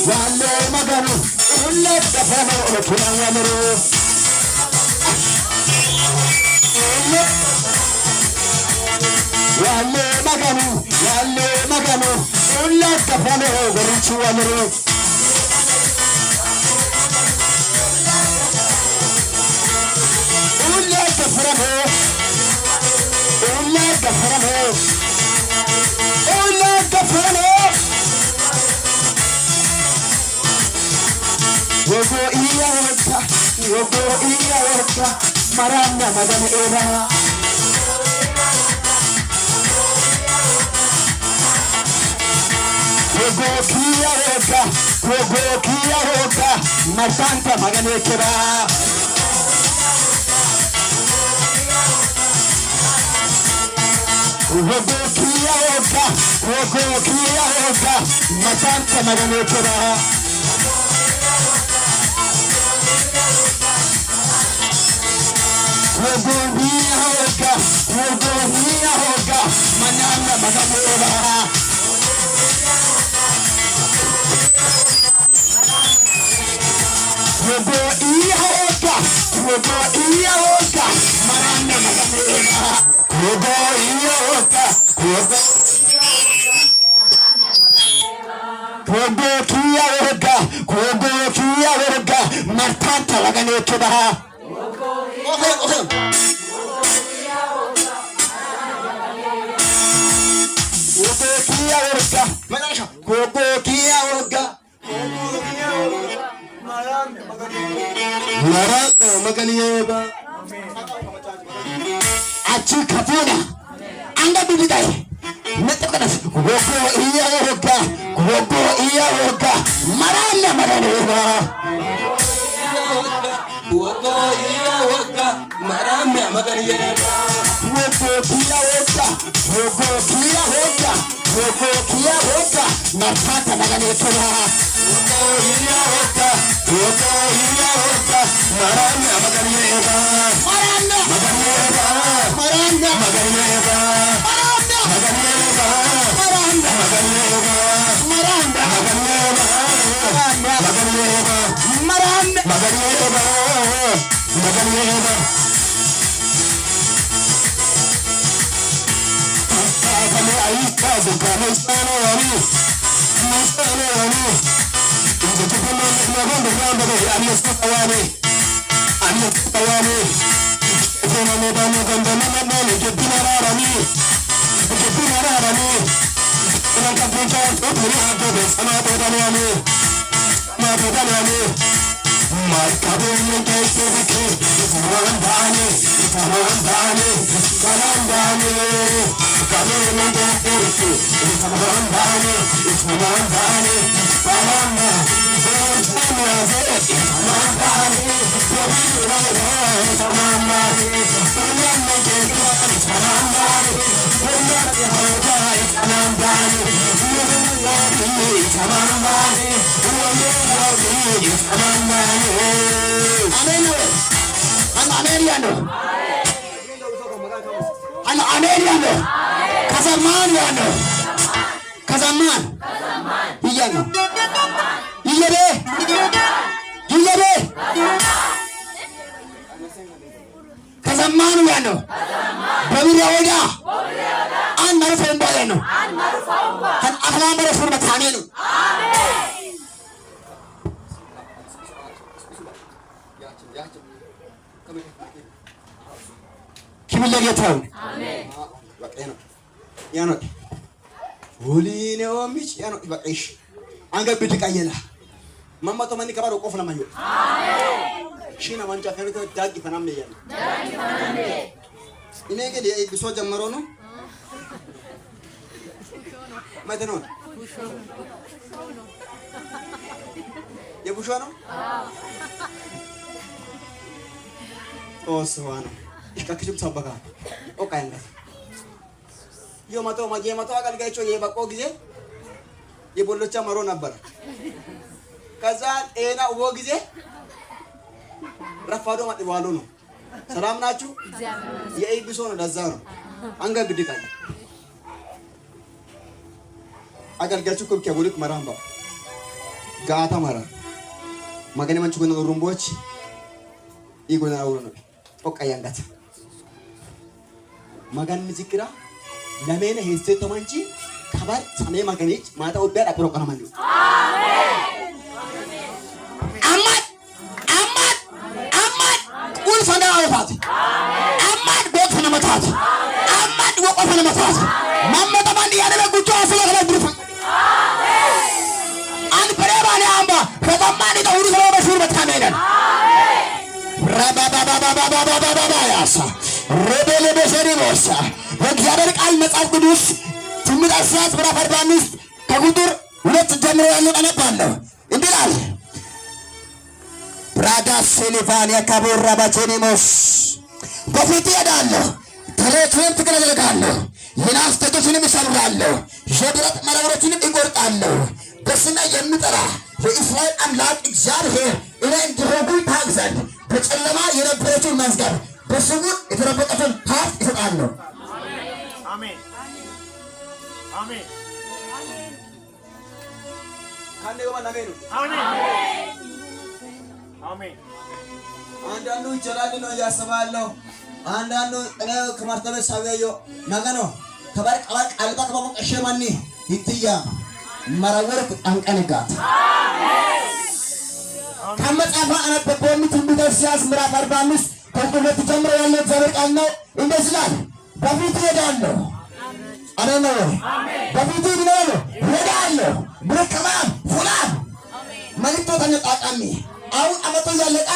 ያለ መገኑ ሁለት ደፈነው ቱላን ያምሩ ያለ መገኑ ሁለት ደፈነው ወርቹ ያምሩ ሁለት ደፈነው Yogo iya waka marana magana eba Yogo kia waka martanta magana ekeba Yogo kia waka martanta magana ekeba Wogonia hoga manana magamora Wogonia hoga manana magamora Wogonia hoga martanta lagane kebaha Okay. Achi kapuna anga bidai netokana gogo iya hoga marana marame magariyeba wogo kia hoga martata maganekera wogo iya hoga marame magariyeba Kazaman iyano iyere Kazaman yano Babira oda an marufon baleno an ahla marufon mathaneno kimilla getaw yano Holine omich yano ibakish anga bitikayela mama to mani kabaro ko fana mayo amen shina manja ferito dagi fanamne yana inenge de ay biso jamaro no madano ya bushono oswana ikakishum sabaka okayanga yo mato agalጋይቾ የበቆ ጊዜ የቦሎቻ መሮ ነበር ከዛ ጤና ወ ጊዜ ረፋዶ ማጥዋሎ ነው ሰላም ናችሁ የኢብሶ ነው ለዛ ነው አንጋ ግድቃል አገልጋቹ ኮብከ ወልክ መራምባ ጋታ ማራ ማገኔ መንቹ ጎን ሩምቦች ይጎና አውሩ ነው ኦቃያንጋት ማጋን ምዝክራ ለሜነ ሄስቴ ተማንቺ ከባር ሰሜ ማገኔች ማታ ወዲያ አጥሮ ቀናማሉ አማት ቁል ፈና አውፋት አማት ቦት ፈና መታት አማት ወቆ ፈና መታት ማመጣ ባንዲ ያለ ጉጆ አስለ ከለድፍ አንድ በረባኔ አምባ ከማን ይተውሩ ሰው በሹር በታመነን ያሳ ረበለ በሸሪሞሳ በእግዚአብሔር ቃል መጽሐፍ ቅዱስ ትንቢተ ኢሳይያስ ምዕራፍ 45 ከቁጥር 2 ጀምሮ ያለው አነባለሁ። እንዲህ ይላል ብራዳ ሴሊቫኒያ ካቦራ ባቸኒሞስ በፊት እሄዳለሁ፣ ተረቱን ትገለገልጋለሁ፣ የናስ ጠጆችንም እሰብራለሁ፣ የብረት መረበሮችንም እቆርጣለሁ። በስሜ የሚጠራ የእስራኤል አምላክ እግዚአብሔር እኔ እንዲሆኑ ታውቅ ዘንድ በጨለማ የነበረችውን መዝገብ በስውር የተደበቀችውን ሀብት እሰጣለሁ። አሜን አሜን አሜን። አንዳንዱ ይችላል ነው ያስባለሁ። አንዳንዱ እኔ ከማርተበ ሳቢያዮ ነገኖ ከባር ቃል ቃልባ ከመቀሸማኒ ይትያ መራወር አንቀንጋት ከመጽሐፈ አነበበው ትንቢተ ኢሳይያስ ምዕራፍ 45 ከቁጥር 2 ጀምሮ ያለው እግዚአብሔር ቃል ነው። እንደዚህ ይላል በፊት እሄዳለሁ አሜን በፊት እሄዳለሁ ብርከማም ፉላም መልክቶ ተነጣጣሚ አሁን አመቶ ያለቃ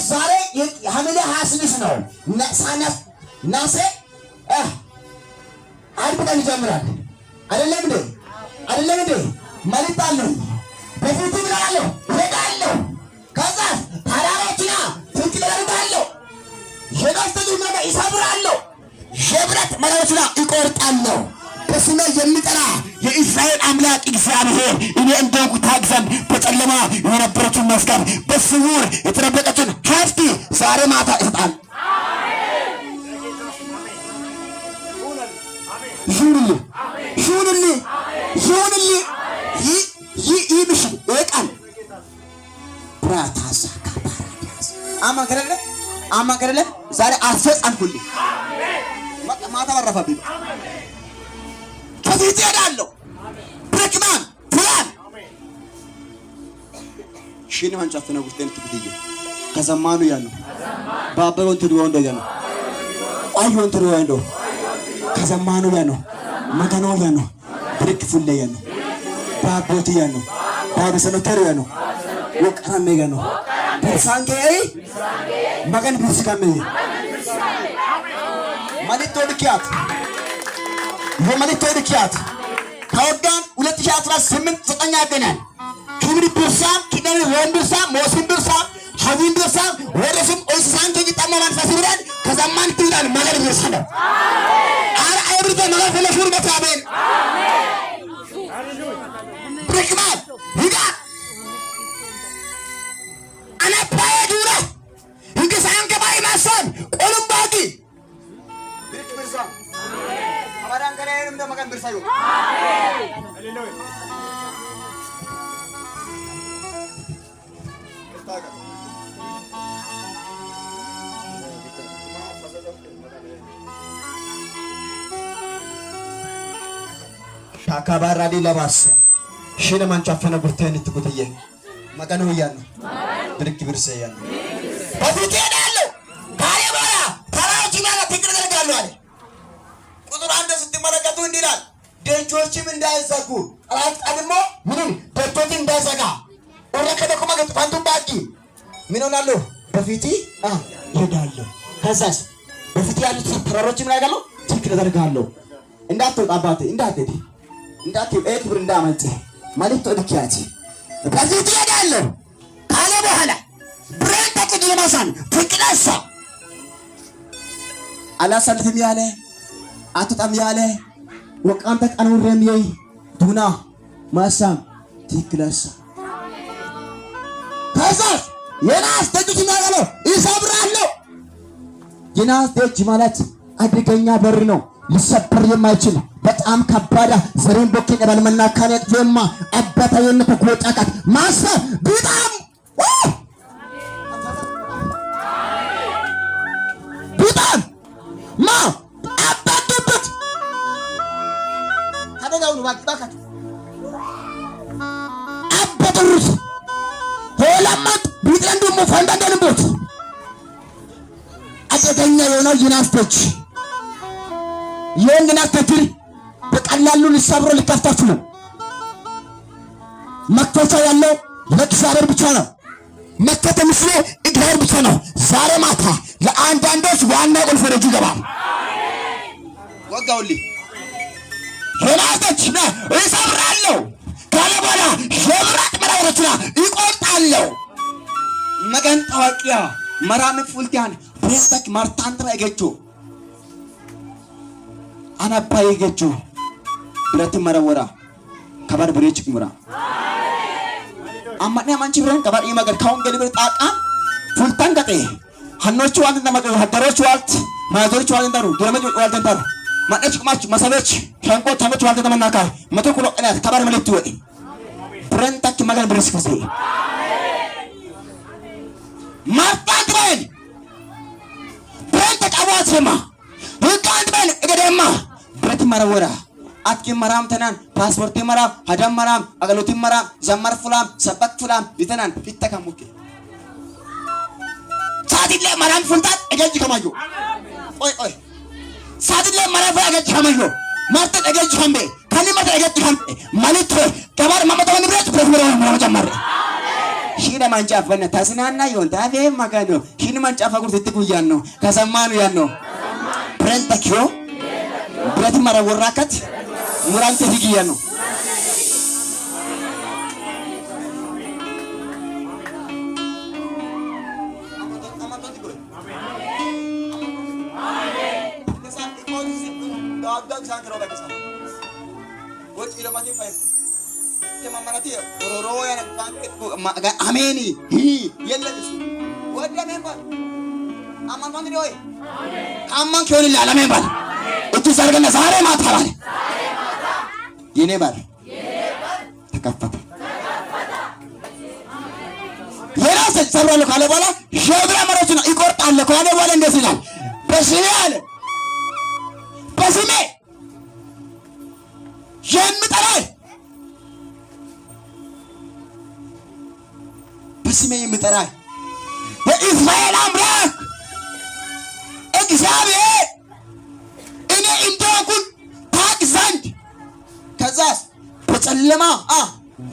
ዛሬ ሐምሌ 26 ነው። ናሴ አንድ ቀን ይጀምራል አይደለም እንዴ መልክት አለው በፊት እሄዳለሁ ከዛ ታራሮችና ትንቅለርባለሁ የናስተዱና ይሰብራለሁ የብረት መረቦችና ይቆርጣለሁ። በስሜ የሚጠራ የእስራኤል አምላክ እግዚአብሔር እኔ እንደሆንኩ ታውቅ ዘንድ በጨለማ የነበረችውን መዝገብ በስውር የተደበቀችውን ሀብት ዛሬ ማታ ይሰጣል። ይሁንልህ ይህ ምሽት ይቃል ብራታሳ ካባራዲያስ አማከረለ ዛሬ አስፈጻምኩልኝ ማታ ወረፈብኝ ከዚህ እሄዳለሁ ብረክማን ፕላን ሽን ማንጫፈነ ጉስቴን ትብትዬ ከዘማኑ ያለው ባበሮን ትዱው እንደገና አይሆን ትዱው እንደው ከዘማኑ ያለው መገኖ ያለው ብርክፉለ ያለው ባቦት ያለው ባበሰነተር ያለው ወቀራም ያለው ብሳንጌይ መገን ብስካም ማሊቶ ድኪያት ከወጋን 2018 9 ያገናል ክብር ብርሳም ኪዳን ወንድርሳም ሞስን ብርሳም ሐዚን ብርሳም ወደስም ኦሳን ተጅጣማ ማንሳስ ይብራል ከዛማን ትይላል ማገር ብርሳለ አረ አይብርተ ማገር ፈለሹር በታበን ብርክማል ይጋ አና ባይዱራ እንግሳን ከባይ ማሰን ቆልም ባቂ ብርክ ብርሳም አማራን ከላይንም ደመቀን ብርሳዩ አሜን ሃሌሉያ ሻካባራዲ ለባስ ሽነ ማንጫፈነ ጉርተን ትኩትዬ መቀኑ ያለ ብርክ ብርሳያ በፊት ሄዳለሁ ካሬ ባላ ተራዎች ማለት ትግረጋለሁ አለ ቁጥር 1 ስትመለከቱ እንዲላል ደጆችም እንዳይዘጉ አራት ቀድሞ ምንም ደጆችን እንዳይዘጋ ወረከደኩ ማለት ፋንቱ ባቂ ምን ሆናለሁ በፊት ይሄዳለሁ ከዛስ በፊት ያሉት ተራሮችም ላይ ጋለው ትክክል አደርጋለሁ እንዳትወጣ አባቴ እንዳትወጣ ክብር እንዳመጣ ማለት ወድቂያት በፊት ይሄዳለሁ ካለ በኋላ ብሬን ተቅድ ለማሳን ትክክለሳ አላሳልፍም ያለ አትጣም ያለ ወቃንተ ቀኑረም ይይ ዱና ማሳም ትክክለሳ ከዛስ የናስ ደጅ ማለት ይሰብራለሁ። የናስ ደጅ ማለት አደገኛ በር ነው፣ ሊሰበር የማይችል በጣም ከባዳ ዘሬን ቦኬን ባልመና ካኔት ጀማ አባታየነ ተቆጫቃት ማሳ በጣም በጣም ማ አባቱበት ታደጋው ነው ባካት አባቱሩስ ሆላማት ቢጥለን ደሞ ፈንዳንደንቦት አደገኛ የሆነው ይናስቶች የእንግናስተት በቀላሉ ሊሰብሩ ሊከፍታፉ ነው። መክፈቻ ያለው ለእግዚአብሔር ብቻ ነው። መክፈት የሚችለው እግዚአብሔር ብቻ ነው። ዛሬ ማታ ለአንዳንዶች ዋና ቁልፍ ወደ እጁ ይገባል። ወጋውልኝ ሄናቶች ነው እሰብራለሁ ካለ በኋላ ሸብራት መራወሮችና ይቆርጣለሁ መገን ታዋቂያ መራም ፉልቲያን ፕሬስታክ ማርታንትራ ይገጩ አናባይ ይገጩ ብረት መራወራ ከባድ ብሬች ሙራ አማኔ ማንቺ ብረን ከባድ ይመገር ካውን ገልብር ጣቃ ፉልታን ገጤ ሀኖቹ ዋንና መገር ሀደሮቹ ዋልት ማዞሮቹ ዋንዳሩ ድረመጭ ዋልተንታሩ ማነች ቁማች መሰበች ሸንቆ ተመች ዋልተ ተመናካ መቶ ኩሎ ቀናት ከባድ መልእክት ወይ ብረንታክ መገር ብረስ ከሰ ማርታን ትበል ብረን ተቃዋትማ ሁቃን ትበል እገደማ ብረት መራወራ አትኪ መራም ተናን ፓስፖርት መራም ሀዳም መራም አገሎቲ መራም ዘመር ፉላም ሰበክ ፉላም ቢተናን ቢተካሙክ ሳዲለ መራም ፉልታት እገጅ ከማዩ ኦይ ሳዲለ መራም እገጅ ከማዩ ማርተ እገጅ ከምቤ ከኒመተ እገጅ ከምቤ ማለት ከባር ማመጣው ንብረት ፕሮግራም ነው ጀመረ ሺና ማንጫፈነ ታስናና ይሁን ታቤ ማጋኖ ሺና ማንጫፋ ጉርት ትጉያን ነው ከሰማኑ ያን ነው ብረንታኪዮ ብረት መራወራከት ሙራንተ ዲጊያ ነው አሜኒ የለብሱ ወደሜንባል አማን ነው አማን ከሆነ ለዓለሜንባል እቱ ዘርገነ ዛሬ ማታ ባለ የኔ ባል ተከፈተ የራስ ሰብራለ ካለ በኋላ ሸብራ መሮች ነው ይቆርጣል ካለ በኋላ እንደዚህ ይላል በስሜ አለ በስሜ የምጠራይ በስሜ የምጠራይ የእስራኤል አምላክ እግዚአብሔር እኔ እንደሆንኩ ታውቅ ዘንድ ከዛስ በጨለማ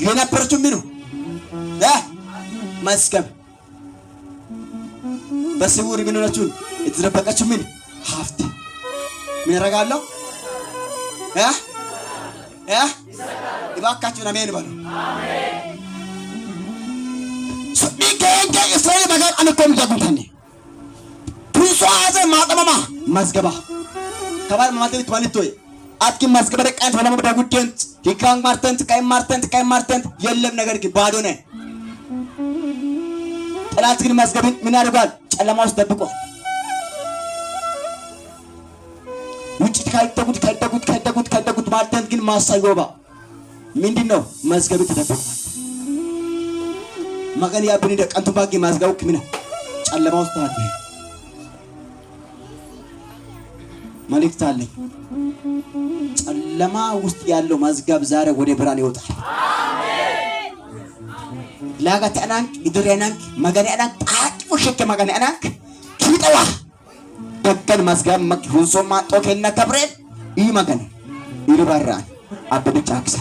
የነበረችው ምኑ መስከም በስውር ምንነቱን የተደበቀችው ምን ሀብት ምን ያረጋለሁ ይባካችሁ አሜን ባሉ ሱቢገንጀ እስራኤል መጋር አንቆም ዳጉታኔ ፕሪሷዘ ማጠማማ ማስገባ ከባል ማማተት ባልቶይ አጥቂ ማስገባ ደቃንት ወለማ ዳጉደንት ዲካን ማርተንት ካይ ማርተንት የለም ነገር ግን ባዶ ነው ጠላት ግን ማስገብን ምን ያደርጋል ጨለማ ውስጥ ደብቋል ውጭ ካይደጉት ማርተንት ግን ማሳይጎባ ምንድነው ማስገብ ተደብቋል መገን ያብኒ ደቃንቱ ባጊ ማስገቡ ክምና ጨለማ ውስጥ ታዲያ መልእክት አለኝ ጨለማ ውስጥ ያለው መዝገብ ዛሬ ወደ ብርሃን ይወጣል አሜን ላጋታናንክ ይድሬናንክ መገናናንክ ታጥፎ ሸከ መገናናንክ ኪጠዋ ደገን መዝገብ ሁንሶማ ጦከና ከብሬ ይመገን ይርባራን አበበ ጫክሳ